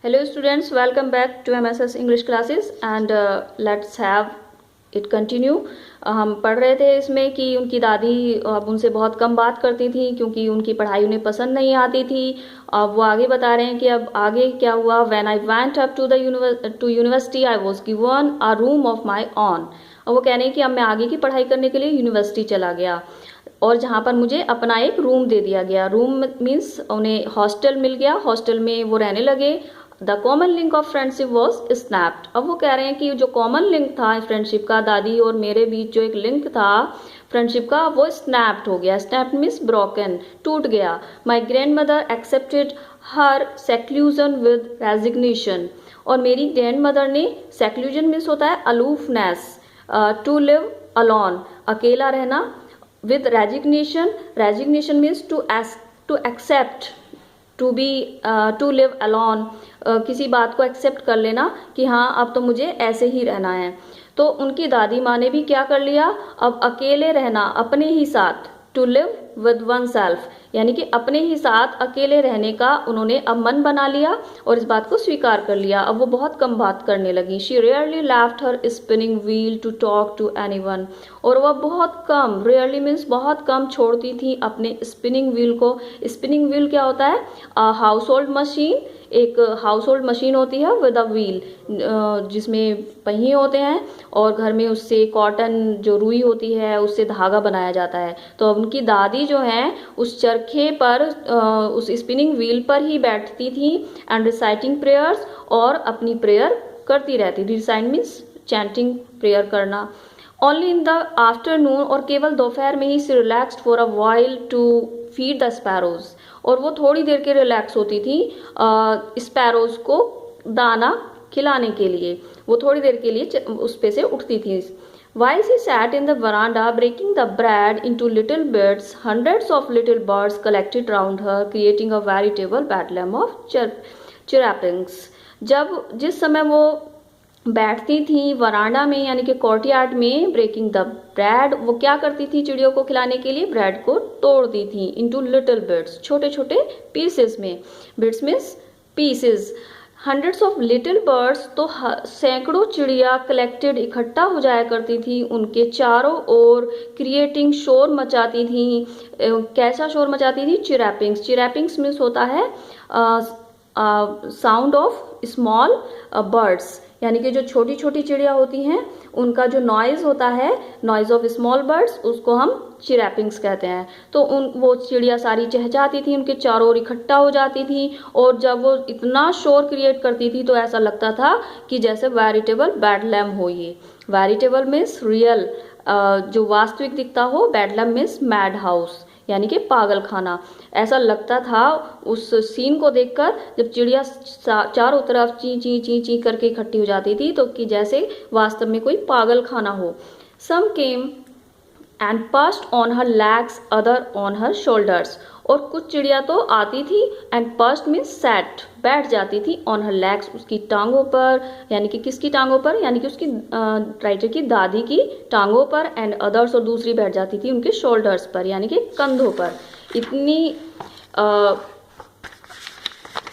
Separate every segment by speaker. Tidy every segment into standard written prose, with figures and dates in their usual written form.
Speaker 1: Hello students, welcome back to MSS English classes and let's have it continue. हम पढ़ रहे थे इसमें कि उनकी दादी अब उनसे बहुत कम बात करती थी क्योंकि उनकी पढ़ाई उन्हें पसंद नहीं आती थी. अब वो आगे बता रहे हैं कि अब आगे क्या हुआ. When I went up to the university, I was given a room of my own. अब वो कह रहे हैं कि अब मैं आगे की पढ़ाई करने के लिए यूनिवर्सिटी चला गया और जहाँ पर मुझे अपना एक रूम दे दिया गया. रूम मीन्स उन्हें हॉस्टल मिल गया. हॉस्टल में वो रहने लगे. The common link of friendship was snapped. अब वो कह रहे हैं कि जो कॉमन लिंक था फ्रेंडशिप का, दादी और मेरे बीच जो एक लिंक था फ्रेंडशिप का, वो स्नैप्ड हो गया. स्नैप्ड मीन्स ब्रोकन, टूट गया. My grandmother accepted her seclusion with resignation. और मेरी ग्रैंड मदर ने, सेक्लूजन मीन्स होता है अलूफनेस, टू लिव अलॉन, अकेला रहना, with resignation. Resignation means to accept, to live alone, किसी बात को एक्सेप्ट कर लेना कि हाँ अब तो मुझे ऐसे ही रहना है. तो उनकी दादी माँ ने भी क्या कर लिया, अब अकेले रहना अपने ही साथ, to live with oneself, यानी कि अपने ही साथ अकेले रहने का उन्होंने अब मन बना लिया और इस बात को स्वीकार कर लिया. अब वो बहुत कम बात करने लगी. She rarely left her spinning wheel to talk to anyone. और वह बहुत कम, रेयरली मीन्स बहुत कम, छोड़ती थी अपने स्पिनिंग व्हील को. स्पिनिंग व्हील क्या होता है, हाउस होल्ड मशीन. एक हाउस होल्ड मशीन होती है विद अ व्हील, जिसमें पहिए होते हैं और घर में उससे कॉटन जो रुई होती है उससे धागा बनाया जाता है. तो अब उनकी दादी जो है उस चरखे पर, उस स्पिनिंग व्हील पर ही बैठती थी एंड रिसाइटिंग प्रेयर्स, और अपनी प्रेयर करती रहती थी. रिसाइट मीन्स चैंटिंग, प्रेयर करना. ओनली इन द आफ्टरनून, और केवल दोपहर में ही she relaxed for a while to feed the sparrows. और वो थोड़ी देर के रिलैक्स होती थी स्पैरोज को दाना खिलाने के लिए. वो थोड़ी देर के लिए उस पे से उठती थी. While she sat in the veranda breaking the bread into little bits, hundreds of little birds collected round her, creating a veritable bedlam of chirpings. जिस समय वो बैठती थी वरांडा में, यानी कि कोर्टयार्ड में, ब्रेकिंग द ब्रेड, वो क्या करती थी चिड़ियों को खिलाने के लिए, ब्रेड को तोड़ती थी इनटू लिटिल बिट्स, छोटे छोटे पीसेस में. Bits means pieces. Hundreds of little birds, तो सैकड़ों चिड़िया कलेक्टेड, इकट्ठा हो जाया करती थी उनके चारों ओर. क्रिएटिंग, शोर मचाती थी. कैसा शोर मचाती थी, चिरैपिंग्स. चिरैपिंग्स मीन्स होता है साउंड ऑफ स्मॉल बर्ड्स, यानी कि जो छोटी छोटी चिड़िया होती हैं उनका जो नॉइज होता है, नॉइज ऑफ स्मॉल बर्ड्स, उसको हम चिरैपिंग्स कहते हैं. तो वो चिड़िया सारी चहचहाती थी, उनके चारों ओर इकट्ठा हो जाती थी. और जब वो इतना शोर क्रिएट करती थी तो ऐसा लगता था कि जैसे वेरिटेबल बेडलैम हो. ये वेरिटेबल मीन्स रियल, जो वास्तविक दिखता हो. बेडलैम मीन्स मैड हाउस, यानी कि पागल खाना. ऐसा लगता था उस सीन को देखकर, जब चिड़िया चारों तरफ ची ची ची ची करके इकट्ठी हो जाती थी, तो कि जैसे वास्तव में कोई पागल खाना हो. Some came and perched on her legs, other on her shoulders. और कुछ चिड़िया तो आती थी, एंड पर्स्ड मीन्स सैट, बैठ जाती थी, ऑन हर लेग्स, उसकी टांगों पर, यानी कि किसकी टांगों पर, यानी कि उसकी राइटर की दादी की टांगों पर. एंड अदर्स, और दूसरी बैठ जाती थी उनके शोल्डर्स पर, यानी कि कंधों पर. इतनी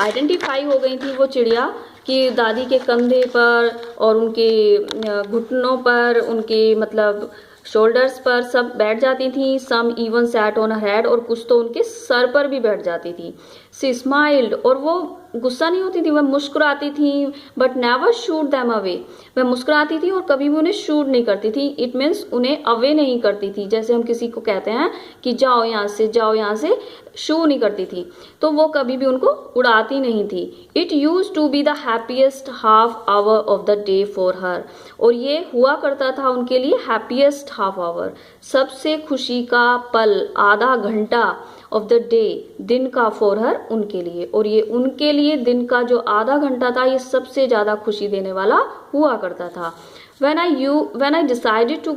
Speaker 1: आइडेंटिफाई हो गई थी वो चिड़िया कि दादी के कंधे पर और उनके घुटनों पर, उनके मतलब शोल्डर्स पर सब बैठ जाती थी. सम इवन सैट ऑन हेड, और कुछ तो उनके सर पर भी बैठ जाती थी. सी स्माइल्ड, और वो गुस्सा नहीं होती थी, वह मुस्कुराती थी. But never shoot them away, वह मुस्कुराती थी और कभी भी उन्हें शूट नहीं करती थी. इट मीन्स उन्हें अवे नहीं करती थी, जैसे हम किसी को कहते हैं कि जाओ यहाँ से, जाओ यहाँ से, शू नहीं करती थी. तो वो कभी भी उनको उड़ाती नहीं थी. It use to be the happiest half hour of the day for her, और ये हुआ करता था उनके लिए हैप्पीएस्ट हाफ आवर, सबसे खुशी का पल, आधा घंटा, ऑफ द डे, दिन का, फॉर हर, उनके लिए. और ये उनके लिए दिन का जो आधा घंटा था, ये सबसे ज्यादा खुशी देने वाला हुआ करता था. When I decided to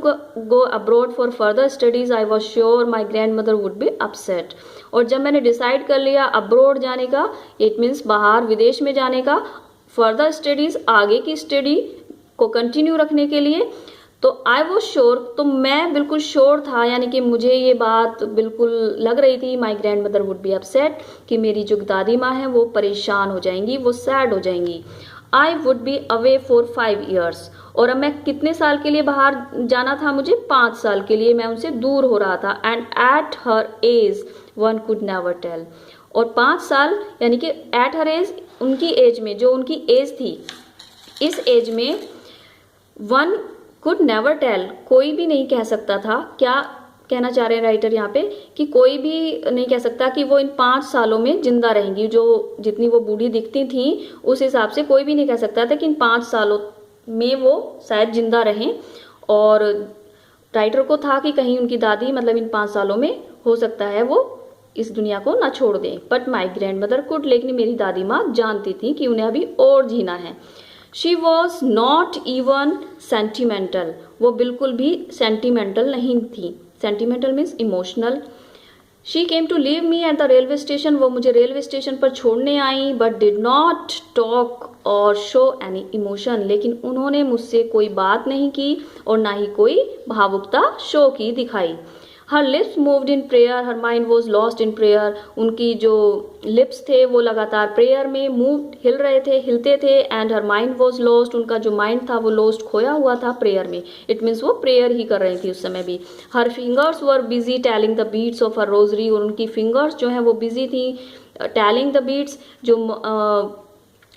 Speaker 1: go abroad for further studies, I was sure my grandmother would be upset. और जब मैंने डिसाइड कर लिया अब्रोड जाने का, इट मीन्स बाहर, विदेश में जाने का, फर्दर स्टडीज, आगे की स्टडी को कंटिन्यू रखने के लिए, तो आई वॉज श्योर, तो मैं बिल्कुल श्योर था, यानी कि मुझे ये बात बिल्कुल लग रही थी, my grand mother would be upset, कि मेरी जो दादी माँ है वो परेशान हो जाएंगी, वो सैड हो जाएंगी। I would be away for 5 years, और अब मैं कितने साल के लिए बाहर जाना था, मुझे 5 साल के लिए मैं उनसे दूर हो रहा था। And at her age one could never tell, और 5 साल यानी कि एट हर एज, उनकी एज में, जो उनकी एज थी, इस एज में वन कुड नेवर टेल, कोई भी नहीं कह सकता था। क्या कहना चाह रहे हैं राइटर यहाँ पे, कि कोई भी नहीं कह सकता कि वो इन 5 सालों में जिंदा रहेंगी। जो जितनी वो बूढ़ी दिखती थी उस हिसाब से कोई भी नहीं कह सकता था कि इन 5 सालों में वो शायद जिंदा रहें। और राइटर को था कि कहीं उनकी दादी मतलब इन 5 सालों में हो सकता है वो इस दुनिया को ना छोड़ दें। But my grand mother could, लेकिन मेरी दादी माँ जानती थी कि उन्हें अभी और जीना है। She was not even sentimental, वो बिल्कुल भी सेंटिमेंटल नहीं थी। Sentimental means emotional. She came to leave me at the railway station, वो मुझे रेलवे स्टेशन पर छोड़ने आई। बट डिड नॉट टॉक और शो एनी इमोशन, लेकिन उन्होंने मुझसे कोई बात नहीं की और ना ही कोई भावुकता शो की दिखाई। हर lips moved in prayer, her mind was lost in prayer, उनकी जो लिप्स थे वो लगातार प्रेयर में मूव्ड, हिल रहे थे, हिलते थे। And her mind was lost, उनका जो माइंड था वो लॉस्ट, खोया हुआ था प्रेयर में। इट मीन्स वो प्रेयर ही कर रही थी उस समय भी। Her fingers were busy telling the beads of her rosary, और उनकी फिंगर्स जो हैं वो बिजी थी टेलिंग द बीट्स, जो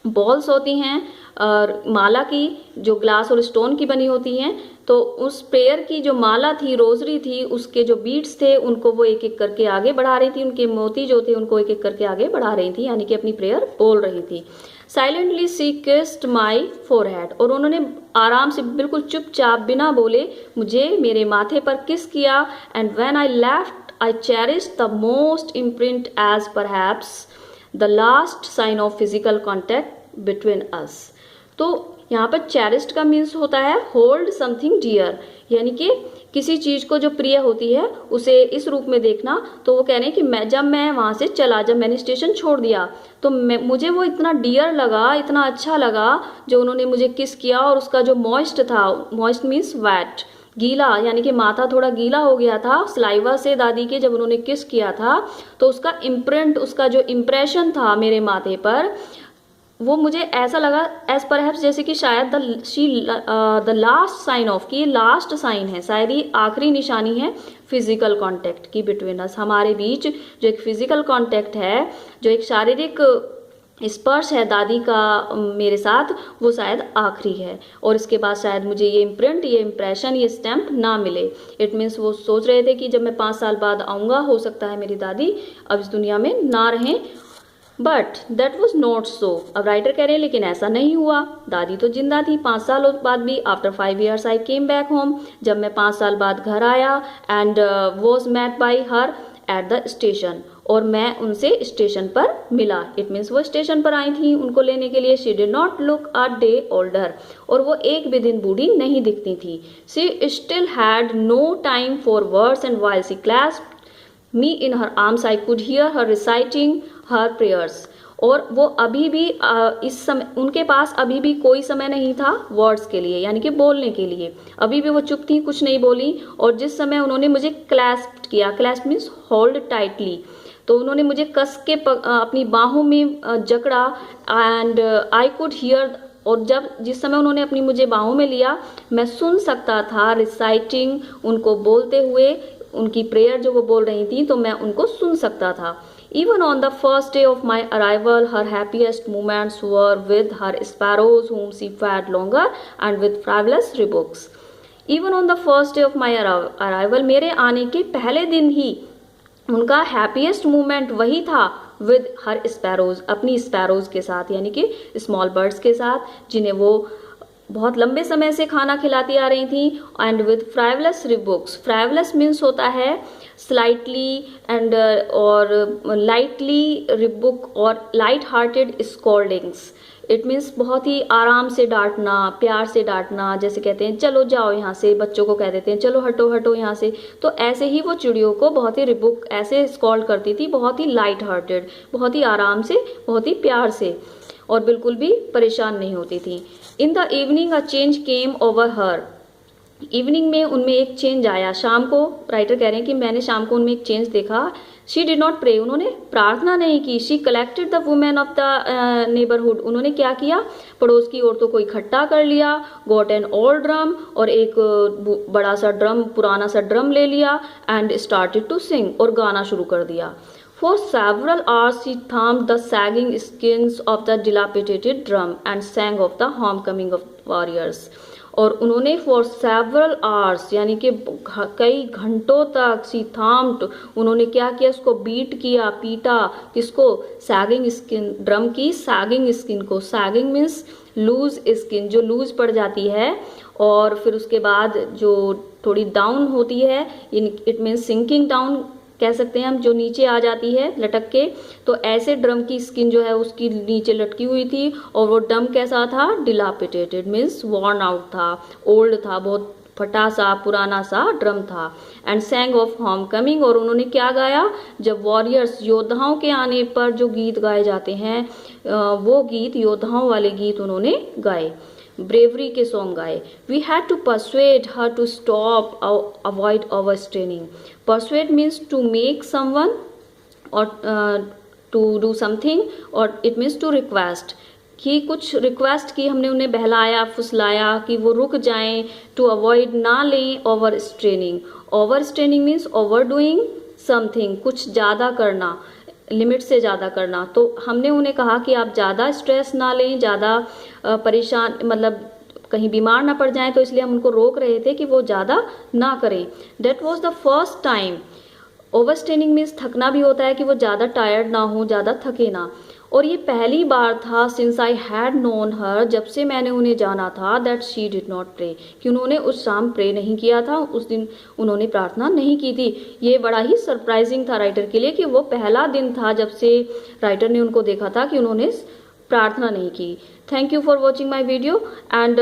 Speaker 1: बॉल्स होती हैं और माला की, जो ग्लास और स्टोन की बनी होती हैं। तो उस प्रेयर की जो माला थी, रोजरी थी, उसके जो बीट्स थे उनको वो एक एक करके आगे बढ़ा रही थी, उनके मोती जो थे उनको एक एक करके आगे बढ़ा रही थी, यानी कि अपनी प्रेयर बोल रही थी। Silently she kissed my forehead, और उन्होंने आराम से बिल्कुल चुपचाप बिना बोले मुझे मेरे माथे पर किस किया। And when I left I cherished the most imprint as perhaps the last sign of physical contact between us. तो यहाँ पर चेरिस्ड का मीन्स होता है होल्ड समथिंग डियर, यानी कि किसी चीज को जो प्रिय होती है उसे इस रूप में देखना। तो वो कह रहे हैं कि जब मैं वहां से चला, जब मैंने स्टेशन छोड़ दिया तो मुझे वो इतना डियर लगा, इतना अच्छा लगा जो उन्होंने मुझे किस किया। और उसका जो मॉइस्ट था, मॉइस्ट मीन्स वेट, गीला, यानी कि माथा थोड़ा गीला हो गया था सलाइवा से दादी के, जब उन्होंने किस किया था। तो उसका इम्प्रिंट, उसका जो इम्प्रेशन था मेरे माथे पर, वो मुझे ऐसा लगा एज परहैप्स जैसे कि शायद द लास्ट साइन ऑफ, कि ये लास्ट साइन है, शायद ये आखिरी निशानी है फिजिकल कांटेक्ट की बिटवीन अस, हमारे बीच जो एक फिजिकल कांटेक्ट है, जो एक शारीरिक स्पर्श है दादी का मेरे साथ, वो शायद आखिरी है। और इसके बाद शायद मुझे ये इम्प्रिंट, ये इम्प्रेशन, ये स्टैम्प ना मिले। इट मीन्स वो सोच रहे थे कि जब मैं 5 साल बाद आऊँगा, हो सकता है मेरी दादी अब इस दुनिया में ना रहें। But that was not so, अब राइटर कह रहे हैं लेकिन ऐसा नहीं हुआ, दादी तो जिंदा थी 5 सालों बाद भी। After 5 years I came back home, जब मैं 5 साल बाद घर आया। And was met by her at the station, और मैं उनसे स्टेशन पर मिला। इट मीन्स वो स्टेशन पर आई थी उनको लेने के लिए। She did not look a day older, और वो एक भी दिन बूढ़ी नहीं दिखती थी। She still had no time for words, and while she clasped me in her arms I could hear her reciting her prayers. और वो अभी भी इस समय उनके पास अभी भी कोई समय नहीं था वर्ड्स के लिए, यानी कि बोलने के लिए। अभी भी वो चुप थी, कुछ नहीं बोली। और जिस समय उन्होंने मुझे क्लैस्प किया, क्लैस्प मीन्स होल्ड टाइटली, तो उन्होंने मुझे कस के अपनी बाहों में जकड़ा। एंड आई कुड हियर, और जब जिस समय उन्होंने अपनी मुझे बाहों में लिया, मैं सुन सकता था रिसाइटिंग, उनको बोलते हुए, उनकी प्रेयर जो वो बोल रही थी, तो मैं उनको सुन सकता था। Even on the first day of my arrival, her happiest moments were with her sparrows whom she fed longer and with frivolous rebukes. Even on the first day of my arrival, मेरे आने के पहले दिन ही उनका happiest moment वही था with her sparrows, अपनी sparrows के साथ, यानी कि स्मॉल बर्ड्स के साथ, जिन्हें वो बहुत लंबे समय से खाना खिलाती आ रही थी। एंड विद फ्राइवलेस रिबुक्स, फ्राइवलेस मीन्स होता है स्लाइटली एंड और लाइटली, रिबुक और लाइट हार्टेड स्कॉल्डिंग्स। इट मीन्स बहुत ही आराम से डांटना, प्यार से डांटना, जैसे कहते हैं चलो जाओ यहाँ से, बच्चों को कह देते हैं चलो हटो हटो यहाँ से। तो ऐसे ही वो चिड़ियों को बहुत ही रिबुक ऐसे स्कॉल्ड करती थी, बहुत ही लाइट हार्टेड, बहुत ही आराम से, बहुत ही प्यार से, और बिल्कुल भी परेशान नहीं होती थी। In the evening a change came over her, evening में उनमें एक चेंज आया, शाम को राइटर कह रहे हैं कि मैंने शाम को उनमें एक चेंज देखा। शी डिड नॉट प्रे, उन्होंने प्रार्थना नहीं की। She collected the women of the neighbourhood, उन्होंने क्या किया, पड़ोस की औरतों को इकट्ठा कर लिया। गॉट एन ओल्ड ड्रम, और एक बड़ा सा ड्रम, पुराना सा ड्रम ले लिया। एंड स्टार्टेड टू सिंग, और गाना शुरू कर दिया। For several hours she thumbed the sagging skins of the dilapidated drum and sang of the homecoming of warriors. और उन्होंने for several hours यानी कि कई घंटों तक she thumped, उन्होंने क्या किया, उसको बीट किया, पीटा, किसको, sagging skin, ड्रम की sagging skin को। sagging means लूज स्किन, जो लूज पड़ जाती है और फिर उसके बाद जो थोड़ी डाउन होती है, इट मीन्स सिंकिंग डाउन कह सकते हैं हम, जो नीचे आ जाती है लटक के। तो ऐसे ड्रम की स्किन जो है उसकी नीचे लटकी हुई थी, और वो ड्रम कैसा था, डिलापिटेटेड मीन्स वॉर्न आउट था, ओल्ड था, बहुत फटा सा पुराना सा ड्रम था। एंड सैंग ऑफ होम कमिंग, और उन्होंने क्या गाया, जब वॉरियर्स योद्धाओं के आने पर जो गीत गाए जाते हैं वो गीत, योद्धाओं वाले गीत उन्होंने गाए, ब्रेवरी के सॉन्ग गाए। We had to persuade her to stop avoid overstraining. Persuade means to make someone और टू डू समथिंग, और इट मीन्स टू रिक्वेस्ट, कि कुछ रिक्वेस्ट की हमने, उन्हें बहलाया फुसलाया कि वो रुक जाएं। टू अवॉइड, ना लें, overstraining. Over straining means overdoing something, कुछ ज़्यादा करना, लिमिट से ज़्यादा करना। तो हमने उन्हें कहा कि आप ज़्यादा स्ट्रेस ना लें, ज़्यादा परेशान, मतलब कहीं बीमार ना पड़ जाएं, तो इसलिए हम उनको रोक रहे थे कि वो ज़्यादा ना करें। That was the first time. Over straining means थकना भी होता है कि वो ज़्यादा टायर्ड ना हो, ज़्यादा थके ना। और ये पहली बार था since I had known her, जब से मैंने उन्हें जाना था, that she did not pray, कि उन्होंने उस शाम प्रे नहीं किया था, उस दिन उन्होंने प्रार्थना नहीं की थी। ये बड़ा ही सरप्राइजिंग था राइटर के लिए कि वो पहला दिन था जब से राइटर ने उनको देखा था कि उन्होंने प्रार्थना नहीं की। Thank you for watching my video, and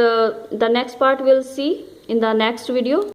Speaker 1: the next part will see in the next video.